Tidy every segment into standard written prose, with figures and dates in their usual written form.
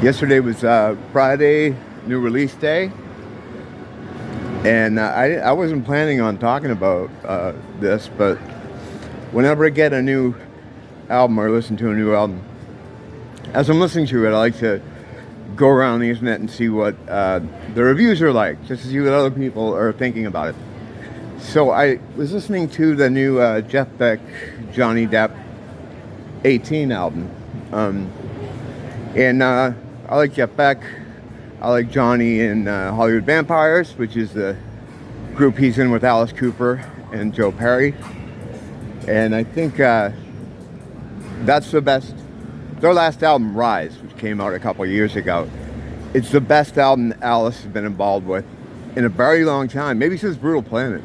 Yesterday was Friday, new release day, and I wasn't planning on talking about this, but whenever I get a new album or listen to a new album, as I'm listening to it, I like to go around the internet and see what the reviews are like, just to see what other people are thinking about it. So I was listening to the new Jeff Beck, Johnny Depp 18 album, and I like Jeff Beck. I like Johnny in Hollywood Vampires, which is the group he's in with Alice Cooper and Joe Perry. And I think that's the best. Their last album, Rise, which came out a couple years ago, it's the best album Alice has been involved with in a very long time, maybe since Brutal Planet.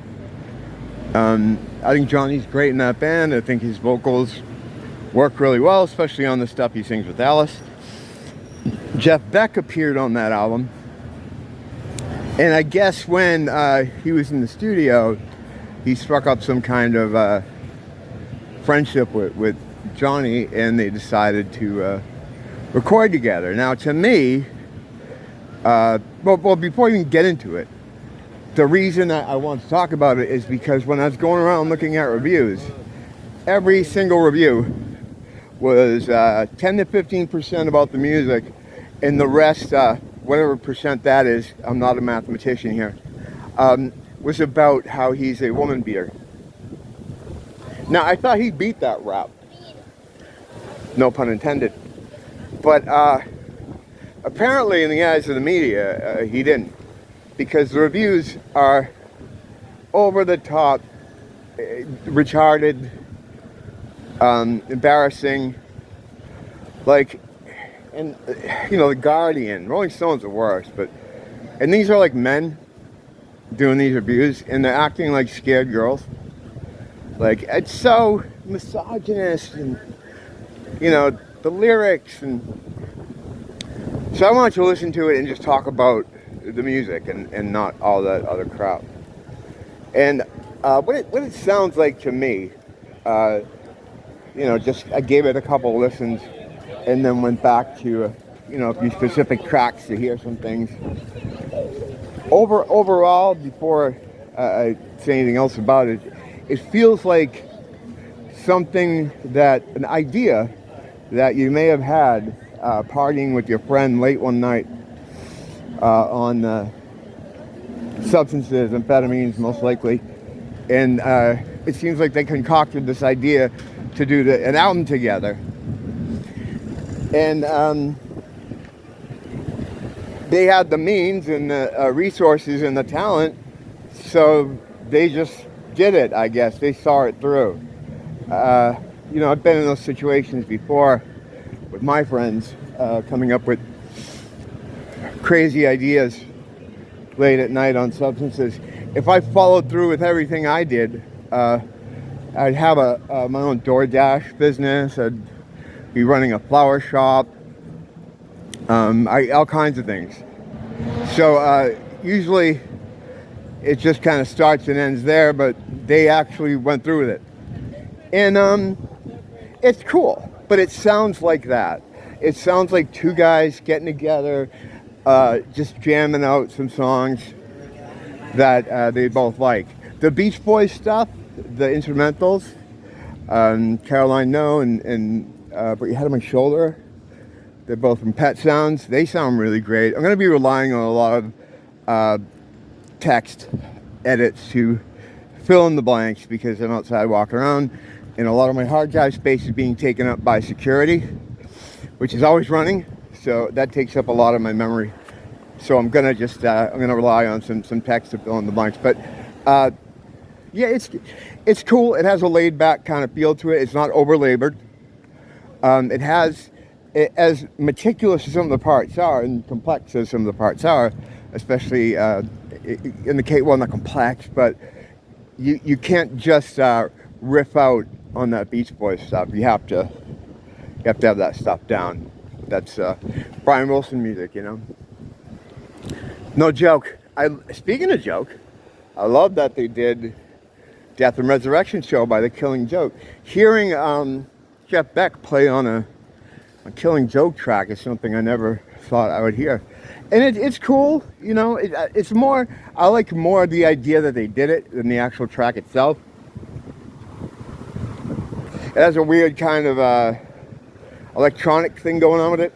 I think Johnny's great in that band. I think his vocals work really well, especially on the stuff he sings with Alice. Jeff Beck appeared on that album, and I guess when he was in the studio, he struck up some kind of friendship with Johnny, and they decided to record together. Now, to me, well, before I even get into it, the reason I want to talk about it is because when I was going around looking at reviews, every single review was 10 to 15% about the music, and the rest, whatever percent that is, I'm not a mathematician here, was about how he's a woman beater. Now, I thought he beat that rap. No pun intended. But apparently, in the eyes of the media, he didn't. Because the reviews are over the top, retarded, embarrassing. Like, and you know, The Guardian, Rolling Stone's the worst, and these are like men doing these reviews, and they're acting like scared girls. Like, it's so misogynist, and you know, the lyrics, and so I want to listen to it and just talk about the music and not all that other crap. And what it sounds like to me, you know, just I gave it a couple listens and then went back to you know, a few specific tracks to hear some things. Overall, before I say anything else about it, it feels like something an idea that you may have had partying with your friend late one night on substances, amphetamines most likely, and it seems like they concocted this idea to do an album together, and they had the means and the resources and the talent, so they just did it. I guess they saw it through. You know, I've been in those situations before with my friends, coming up with crazy ideas late at night on substances. If I followed through with everything I did, I'd have my own DoorDash business. I'd be running a flower shop, all kinds of things. So usually it just kind of starts and ends there, but they actually went through with it. And it's cool, but it sounds like that. It sounds like two guys getting together, just jamming out some songs that they both like. The Beach Boys stuff, the instrumentals, Caroline No and Put Your Head on My Shoulder, they're both from Pet Sounds. They sound really great. I'm going to be relying on a lot of text edits to fill in the blanks because I'm outside walking around and a lot of my hard drive space is being taken up by security, which is always running, so that takes up a lot of my memory. So I'm gonna just I'm gonna rely on some text to fill in the blanks. But yeah, it's cool. It has a laid back kind of feel to it. It's not over labored. It has, as meticulous as some of the parts are and complex as some of the parts are, especially in the case, well, not complex, but you can't just riff out on that Beach Boys stuff. You have to have that stuff down. That's Brian Wilson music, you know. No joke. Speaking of joke, I love that they did Death and Resurrection Show by The Killing Joke. Hearing Jeff Beck play on a Killing Joke track is something I never thought I would hear. And it's cool, you know. It's more, I like more the idea that they did it than the actual track itself. It has a weird kind of electronic thing going on with it,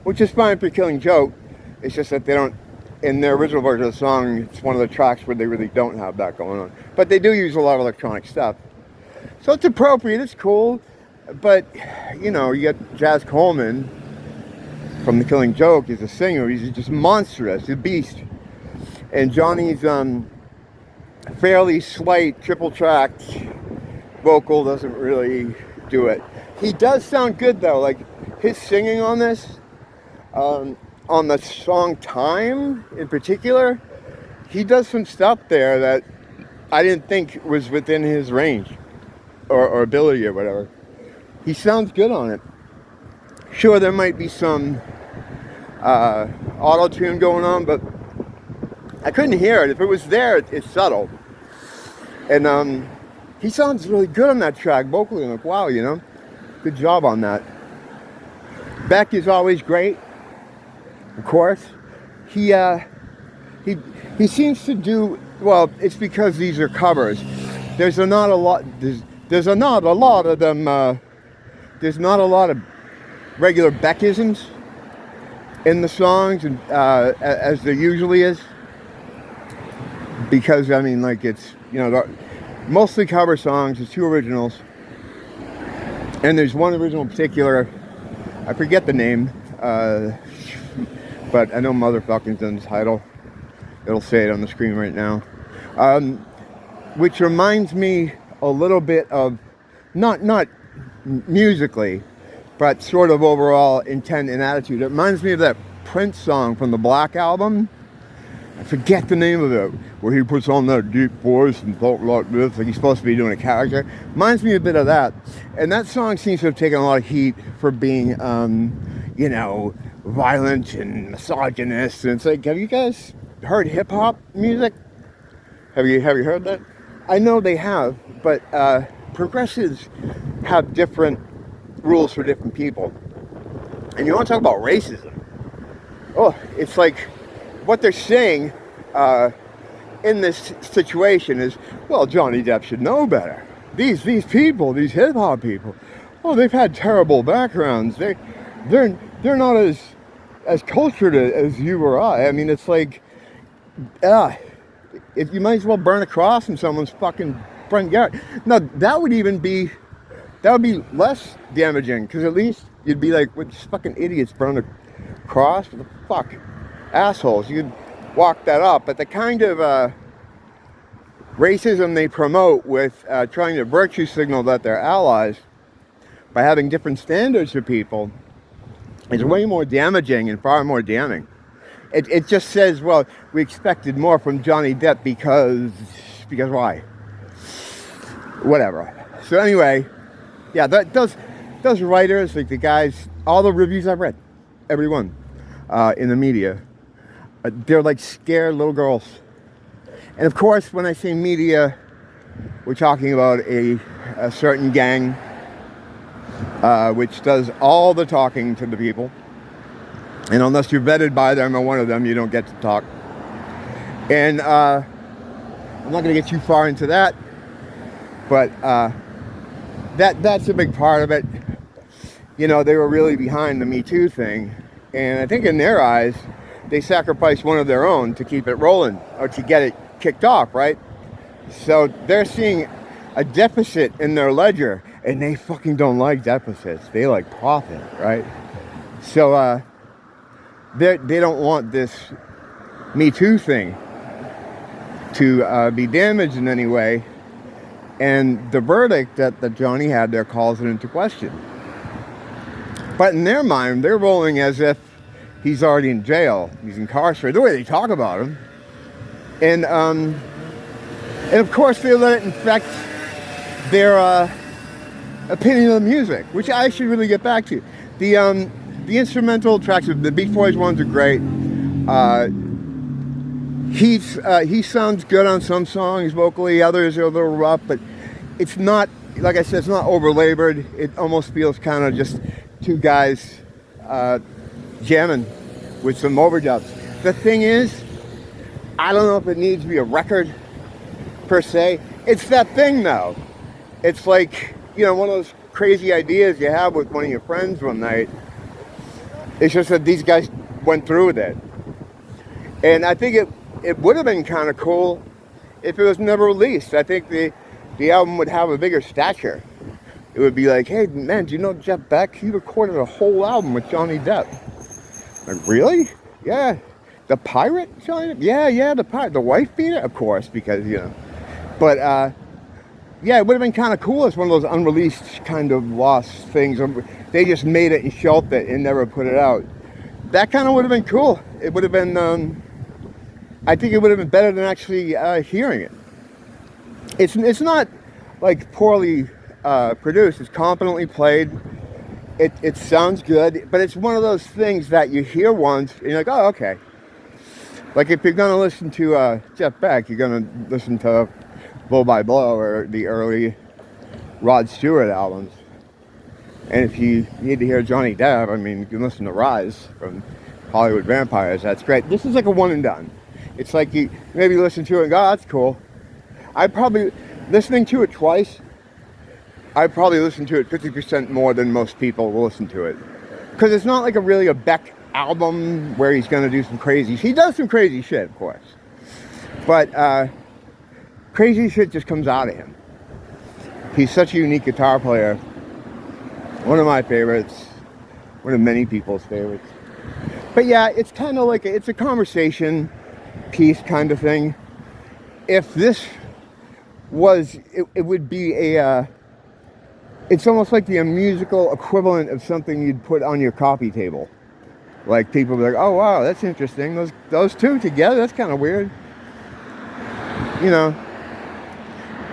which is fine for Killing Joke. It's just that they don't, in their original version of the song, it's one of the tracks where they really don't have that going on. But they do use a lot of electronic stuff. So it's appropriate, it's cool. But, you know, you get Jazz Coleman from The Killing Joke. He's a singer. He's just monstrous. He's a beast. And Johnny's fairly slight triple track vocal doesn't really do it. He does sound good though. Like his singing on this, on the song Time in particular, he does some stuff there that I didn't think was within his range or ability or whatever. He sounds good on it. Sure, there might be some auto-tune going on, but I couldn't hear it. If it was there, it's subtle. And he sounds really good on that track vocally. I'm like, wow, you know, good job on that. Beck is always great, of course. He seems to do well. It's because these are covers. There's not a lot of them. There's not a lot of regular Beckisms in the songs, and as there usually is. Because I mean, like, it's, you know, mostly cover songs. There's 2 originals, and there's one original in particular. I forget the name, but I know motherfucking's in the title. It'll say it on the screen right now. Which reminds me a little bit of, not musically, but sort of overall intent and attitude. It reminds me of that Prince song from the Black Album. I forget the name of it, where he puts on that deep voice and talk like this, like he's supposed to be doing a character. Reminds me a bit of that. And that song seems to have taken a lot of heat for being, you know, violent and misogynist. And it's like, have you guys heard hip hop music? Have you heard that? I know they have, but progressives have different rules for different people. And you want to talk about racism? Oh, it's like what they're saying in this situation is, well, Johnny Depp should know better. These people, these hip hop people, oh, they've had terrible backgrounds. They're not as cultured as you or I. I mean, it's like, if you might as well burn a cross in someone's fucking front yard. Now that would be less damaging, because at least you'd be like, what, fucking idiots burn a cross? What the fuck? Assholes. You'd walk that up. But the kind of racism they promote with trying to virtue signal that they're allies by having different standards for people is way more damaging and far more damning. It just says, well, we expected more from Johnny Depp because why? Whatever. So anyway, yeah, those writers, like the guys, all the reviews I've read, every one, in the media, they're like scared little girls. And of course, when I say media, we're talking about a certain gang, which does all the talking to the people. And unless you're vetted by them or one of them, you don't get to talk. And I'm not going to get too far into that, but that's a big part of it. You know, they were really behind the Me Too thing. And I think in their eyes, they sacrificed one of their own to keep it rolling, or to get it kicked off, right? So they're seeing a deficit in their ledger, and they fucking don't like deficits. They like profit, right? So they don't want this Me Too thing to be damaged in any way. And the verdict that Johnny had there calls it into question. But in their mind, they're rolling as if he's already in jail. He's incarcerated. The way they talk about him. And of course, they let it infect their opinion of the music, which I should really get back to. The instrumental tracks, the Beach Boys ones are great. He sounds good on some songs vocally, others are a little rough, but it's not, like I said, it's not over-labored. It almost feels kind of just two guys jamming with some overdubs. The thing is, I don't know if it needs to be a record per se. It's that thing though. It's like, one of those crazy ideas you have with one of your friends one night. It's just that these guys went through with it. And I think it would have been kind of cool if it was never released. I think the album would have a bigger stature. It would be like, hey man, do you know Jeff Beck? He recorded a whole album with Johnny Depp. Like, really? Yeah. The pirate, Johnny Depp? Yeah, the pirate. The wife beater? Of course, because, But, yeah, it would have been kind of cool. It's one of those unreleased kind of lost things. They just made it and shelved it and never put it out. That kind of would have been cool. It would have been, I think it would have been better than actually hearing it. It's not like poorly produced. It's competently played. It sounds good, but it's one of those things that you hear once and you're like, oh, okay. Like if you're going to listen to Jeff Beck, you're going to listen to Blow by Blow or the early Rod Stewart albums. And if you need to hear Johnny Depp, I mean, you can listen to Rise from Hollywood Vampires. That's great. This is like a one and done. It's like you maybe listen to it and go, oh, that's cool. Listening to it twice, I'd probably listen to it 50% more than most people will listen to it. Because it's not like really a Beck album where he's going to do some crazy... He does some crazy shit, of course. But crazy shit just comes out of him. He's such a unique guitar player. One of my favorites. One of many people's favorites. But yeah, it's kind of like it's a conversation piece kind of thing. If this was... It would be a... it's almost like the musical equivalent of something you'd put on your coffee table. Like people be like, oh wow, that's interesting. Those two together, that's kind of weird.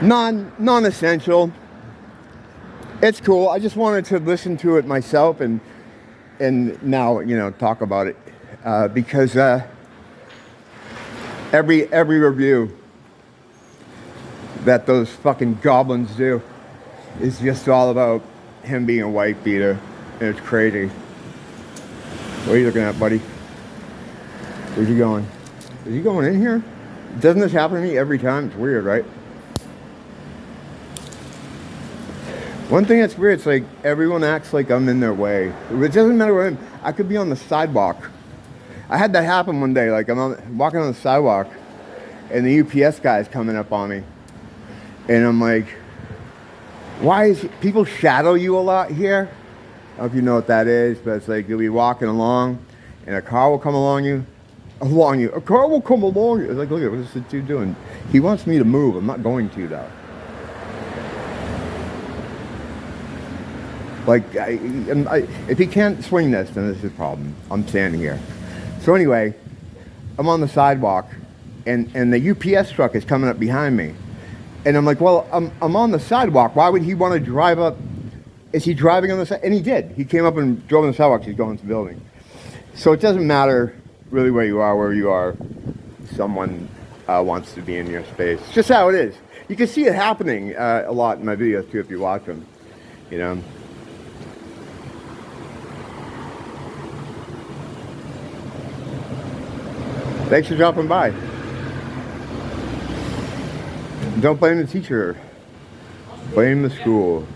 Non-essential. It's cool. I just wanted to listen to it myself and now talk about it because every review that those fucking goblins do is just all about him being a wife beater, and it's crazy. What are you looking at, buddy? Where's he going? Is he going in here? Doesn't this happen to me every time? It's weird, right? One thing that's weird, it's like everyone acts like I'm in their way. It doesn't matter where I am. I could be on the sidewalk. I had that happen one day. Like I'm walking on the sidewalk, and the UPS guy is coming up on me, and I'm like, why is people shadow you a lot here? I don't know if you know what that is, but it's like you'll be walking along and a car will come along you. A car will come along you. It's like, look at what is this dude doing? He wants me to move. I'm not going to though. Like, if he can't swing this, then this is a problem. I'm standing here. So anyway, I'm on the sidewalk and the UPS truck is coming up behind me. And I'm like, well, I'm on the sidewalk. Why would he want to drive up? Is he driving on the side? And he did. He came up and drove on the sidewalk. He's going to the building. So it doesn't matter really where you are. Someone wants to be in your space. It's just how it is. You can see it happening a lot in my videos too if you watch them. Thanks for dropping by. Don't blame the teacher. Blame the school.